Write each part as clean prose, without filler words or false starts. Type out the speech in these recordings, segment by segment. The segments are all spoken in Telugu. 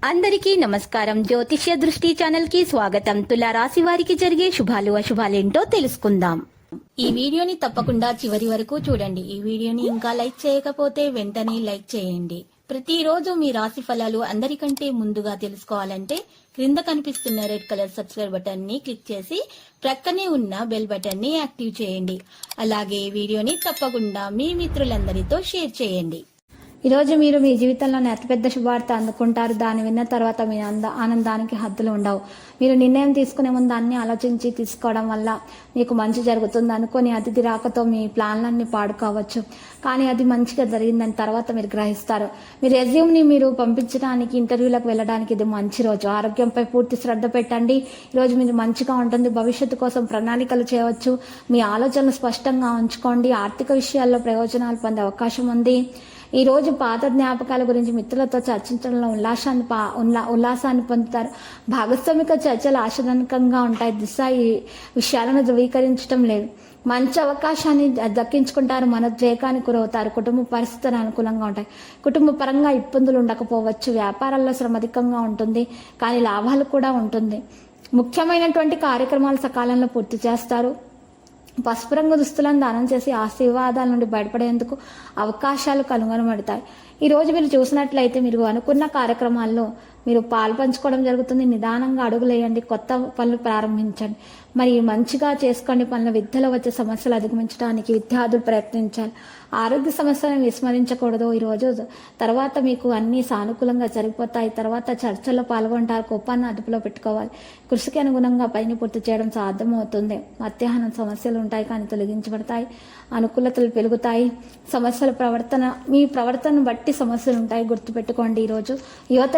అందరికీ నమస్కారం. జ్యోతిష్య దృష్టి ఛానల్ కి స్వాగతం. తులా రాశి వారికి జరిగే శుభాలు అశుభాలేంటో తెలుసుకుందాం. ఈ వీడియోని తప్పకుండా చివరి వరకు చూడండి. ఈ వీడియోని ఇంకా లైక్ చేయకపోతే వెంటనే లైక్ చేయండి. ప్రతిరోజు మీ రాశి ఫలాలు అందరికంటే ముందుగా తెలుసుకోవాలంటే క్రింద కనిపిస్తున్న రెడ్ కలర్ సబ్స్క్రైబ్ బటన్ ని క్లిక్ చేసి ప్రక్కనే ఉన్న బెల్ బటన్ ని యాక్టివ్ చేయండి. అలాగే వీడియోని తప్పకుండా మీ మిత్రులందరితో షేర్ చేయండి. ఈరోజు మీరు మీ జీవితంలోని అతిపెద్ద శుభార్త అందుకుంటారు. దాన్ని విన్న తర్వాత మీ ఆనందానికి హద్దులు ఉండవు. మీరు నిర్ణయం తీసుకునే ముందు అన్ని ఆలోచించి తీసుకోవడం వల్ల మీకు మంచి జరుగుతుంది. అనుకోని అతిథి రాకతో మీ ప్లాన్లన్నీ పాడుకోవచ్చు, కానీ అది మంచిగా జరిగిందని తర్వాత మీరు గ్రహిస్తారు. మీ రెజ్యూమ్ని మీరు పంపించడానికి, ఇంటర్వ్యూలకు వెళ్ళడానికి ఇది మంచి రోజు. ఆరోగ్యంపై పూర్తి శ్రద్ధ పెట్టండి. ఈరోజు మీరు మంచిగా ఉంటుంది. భవిష్యత్తు కోసం ప్రణాళికలు చేయవచ్చు. మీ ఆలోచనలు స్పష్టంగా ఉంచుకోండి. ఆర్థిక విషయాల్లో ప్రయోజనాలు పొందే అవకాశం ఉంది. ఈ రోజు పాత జ్ఞాపకాల గురించి మిత్రులతో చర్చించడంలో ఉల్లాసాన్ని పొందుతారు. భాగస్వామిక చర్చలు ఆశాజనకంగా ఉంటాయి. దిశ ఈ విషయాలను ధృవీకరించడం లేదు. మంచి అవకాశాన్ని దక్కించుకుంటారు. మనోద్వేగానికి గురవుతారు. కుటుంబ పరిస్థితులు అనుకూలంగా ఉంటాయి. కుటుంబ పరంగా ఇబ్బందులు ఉండకపోవచ్చు. వ్యాపారాల్లో శ్రమ అధికంగా ఉంటుంది, కానీ లాభాలు కూడా ఉంటుంది. ముఖ్యమైనటువంటి కార్యక్రమాలు సకాలంలో పూర్తి చేస్తారు. పసుపు రంగు దుస్తులను దానం చేసి ఆశీర్వాదాల నుండి బయటపడేందుకు అవకాశాలు కనుగొనబడతాయి. ఈ రోజు మీరు చూసినట్లయితే మీరు అనుకున్న కార్యక్రమాల్లో మీరు పాలు పంచుకోవడం జరుగుతుంది. నిదానంగా అడుగులేయండి. కొత్త పనులు ప్రారంభించండి. మరి మంచిగా చేసుకోండి పనులు. విద్యలో వచ్చే సమస్యలు అధిగమించడానికి విద్యార్థులు ప్రయత్నించాలి. ఆరోగ్య సమస్యలను విస్మరించకూడదు. ఈరోజు తర్వాత మీకు అన్ని సానుకూలంగా జరిగిపోతాయి. తర్వాత చర్చల్లో పాల్గొంటారు. కోపాన్ని అదుపులో పెట్టుకోవాలి. కృషికి అనుగుణంగా పైన పూర్తి చేయడం సాధ్యమవుతుంది. మధ్యాహ్నం సమస్యలు ఉంటాయి, కానీ తొలగించబడతాయి. అనుకూలతలు పెరుగుతాయి. మీ ప్రవర్తనను బట్టి సమస్యలు ఉంటాయి. గుర్తుపెట్టుకోండి. ఈరోజు యువత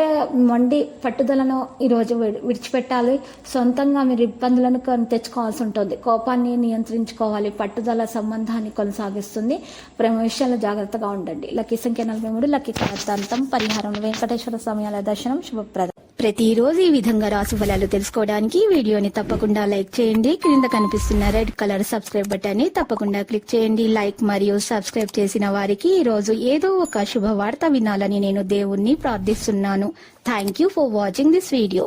మొండి పట్టుదలను ఈరోజు విడిచిపెట్టాలి. సొంతంగా మీరు ఇబ్బందులను తెచ్చుకోవాల్సి ఉంటుంది. కోపాన్ని నియంత్రించుకోవాలి. పట్టుదల సంబంధాన్ని కొనసాగిస్తుంది. ప్రేమ విషయంలో జాగ్రత్తగా ఉండండి. లక్కీ సంఖ్య 43, లక్కీ కర్తాంతం పరిహారం వెంకటేశ్వర సమయాల దర్శనం శుభప్రదం. ప్రతిరోజు ఈ విధంగా రాశి ఫలాలు తెలుసుకోవడానికి వీడియోని తప్పకుండా లైక్ చేయండి. క్రింద కనిపిస్తున్న రెడ్ కలర్ సబ్స్క్రైబ్ బటన్ ని తప్పకుండా క్లిక్ చేయండి. లైక్ మరియు సబ్స్క్రైబ్ చేసిన వారికి ఈ రోజు ఏదో ఒక శుభవార్త వినాలని నేను దేవుణ్ణి ప్రార్థిస్తున్నాను. Thank you for watching this video.